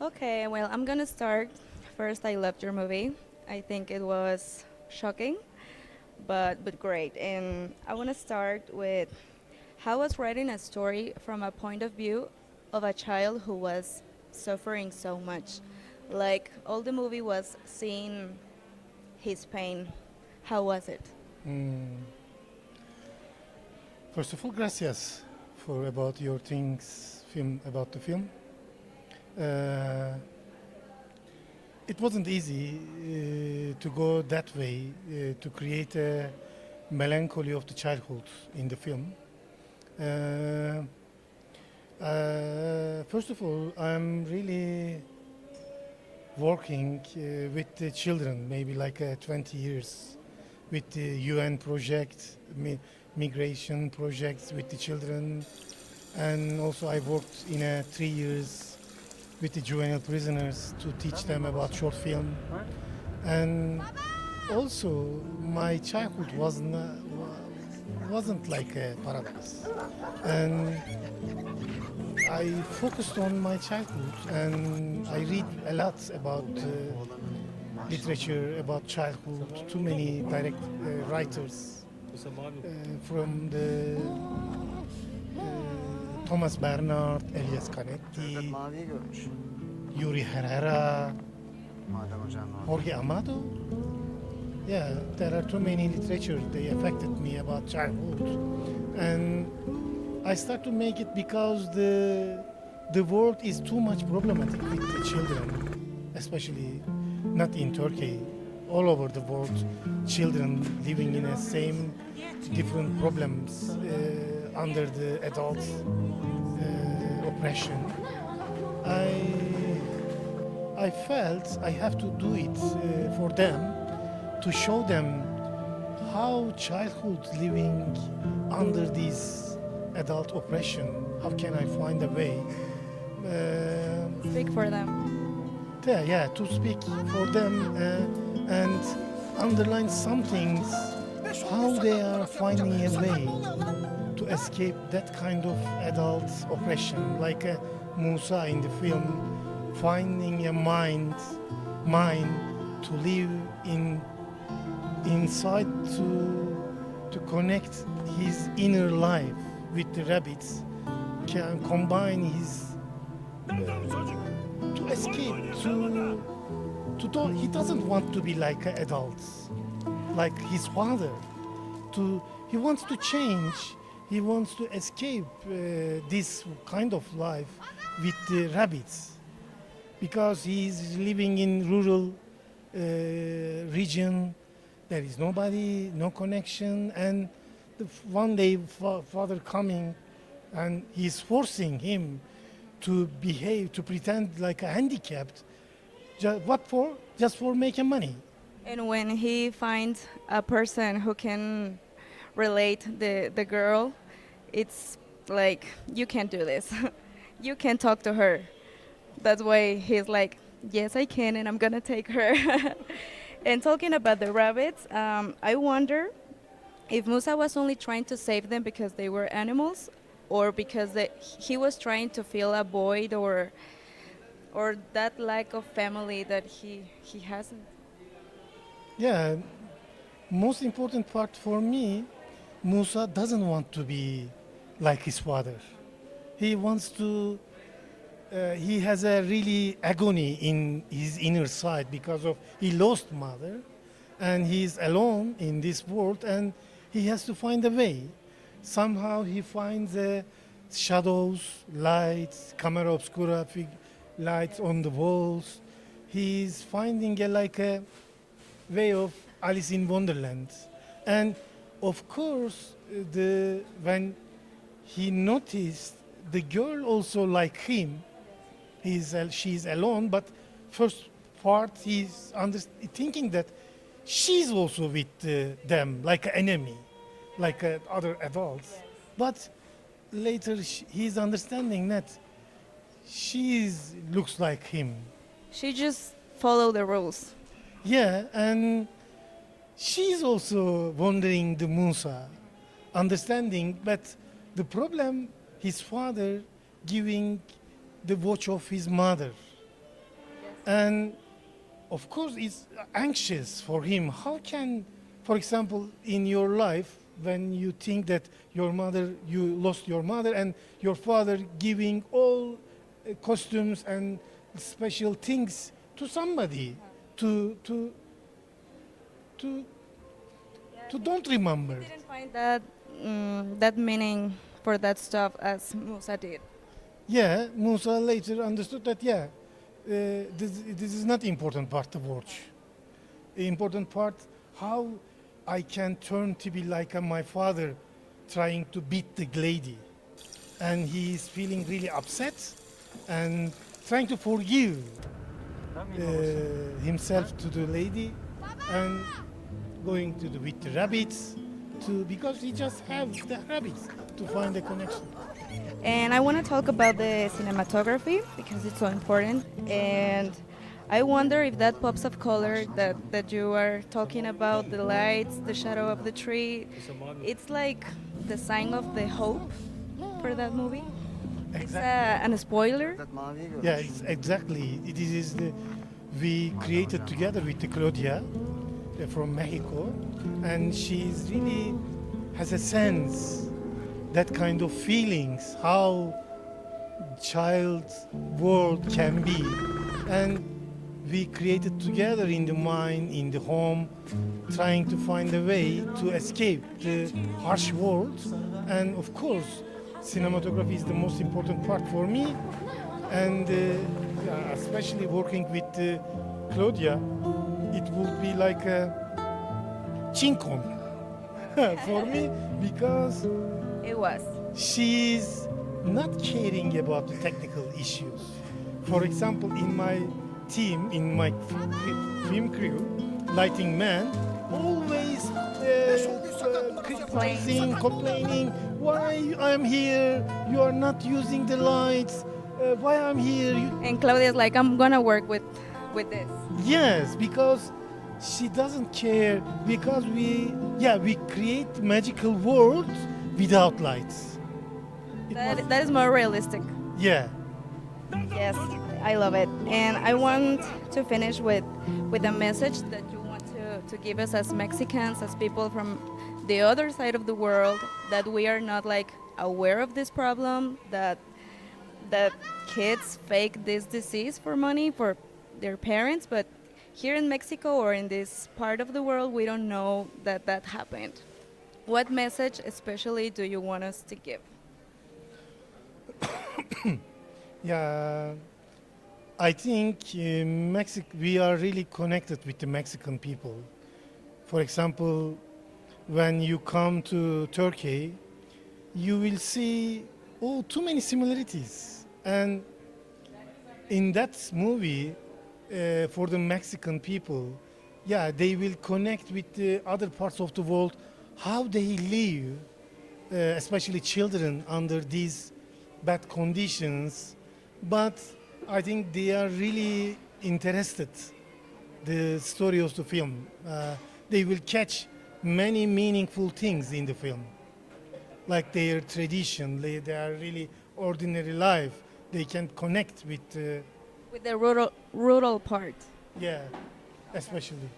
Okay, well, I'm gonna start. First, I loved your movie. I think it was shocking, but great. And I want to start with how was writing a story from a point of view of a child who was suffering so much. Like all the movie was seeing his pain. How was it? Mm. First of all, gracias for about your things film about the film. Uh, it wasn't easy to go that way to create a melancholy of the childhood in the film. Uh, First of all, I'm really working with the children, maybe like 20 years, with the UN project, migration projects with the children, and also I worked in 3 years with the juvenile prisoners to teach them about short film. And also, my childhood wasn't like a paradise, and I focused on my childhood, and I read a lot about literature about childhood. Too many direct writers from the Thomas Bernard, Elias Cevdet Canetti, maviyi görmüş. Yuri Herrera, Madem hocam mavi. Jorge Amado. Yeah, there are too many literature. They affected me about childhood, and I start to make it because the world is too much problematic with the children, especially not in Turkey. All over the world, children living in the same different problems under the adult oppression. I I felt I have to do it for them to show them how childhood living under this adult oppression, how can I find a way Speak for them. yeah, to speak for them and underline some things, how they are finding a way to escape that kind of adult oppression, like Musa in the film, finding a mind to live inside to connect his inner life with the rabbits, can combine his to escape to don't, he doesn't want to be like adults like his father, to he wants to change, he wants to escape this kind of life with the rabbits because he's living in rural region. There is nobody, no connection, and one day father coming and he's forcing him to behave, to pretend like a handicapped. What for? Just for making money. And when he finds a person who can relate the girl, it's like you can't do this. You can't talk to her. That's why he's like, yes, I can, and I'm gonna take her. And talking about the rabbits, I wonder if Musa was only trying to save them because they were animals, or because he was trying to fill a void, or that lack of family that he hasn't. Yeah, most important part for me, Musa doesn't want to be like his father. He wants to. He has a really agony in his inner side because of he lost mother, and he's alone in this world, and he has to find a way. Somehow he finds shadows, lights, camera obscura, lights on the walls. He's finding like a way of Alice in Wonderland, and of course, the when he noticed the girl also like him, she's alone, but first part he's thinking that she's also with them like an enemy, like other adults, but later he's understanding that she looks like him. She just followed the rules. Yeah, and she's also wondering the Musa, understanding, but the problem his father giving the watch of his mother, And of course it's anxious for him. How can, for example, in your life, when you think that your mother, you lost your mother, and your father giving all costumes and special things to somebody to to to to don't remember. Didn't find that that meaning for that stuff as Musa did. Yeah, Musa later understood that, yeah, this is not important part to watch. The important part, how I can turn to be like my father trying to beat the lady. And he is feeling really upset and trying to forgive himself to the lady and going to the, with the rabbits to, because he just have the rabbits to find the connection. And I want to talk about the cinematography because it's so important. And I wonder if that pops of color that you are talking about, the lights, the shadow of the tree, it's like the sign of the hope for that movie. It's an spoiler. Fakat maviyi Yeah, görmüş. it's exactly. It is the, we created together with the Claudia from Mexico, and she's really has a sense, that kind of feelings, how child's world can be, and we created together in the mind, in the home, trying to find a way to escape the harsh world, and of course, cinematography is the most important part for me, and yeah, especially working with Claudia, it would be like a chinkon for me because It was. she's not caring about the technical issues. For example, in my team, in my film crew, lighting man, always criticizing, complaining, why I'm here, you are not using the lights, why I'm here. And Claudia's like, I'm gonna work with this. Yes, because she doesn't care, because we create magical worlds without lights. It was- That is more realistic. yeah. Yes, I love it. And I want to finish with a message that you want to give us as Mexicans, as people from the other side of the world, that we are not like aware of this problem, that kids fake this disease for money for their parents, but here in Mexico or in this part of the world, we don't know that that happened. What message especially do you want us to give? Yeah, I think we are really connected with the Mexican people. For example, when you come to Turkey, you will see too many similarities. And in that movie, for the Mexican people, yeah, they will connect with the other parts of the world, how they live, especially children under these bad conditions. But I think they are really interested the story of the film. They will catch many meaningful things in the film, like their tradition, their really ordinary life. They can connect with, With the rural part. yeah, especially.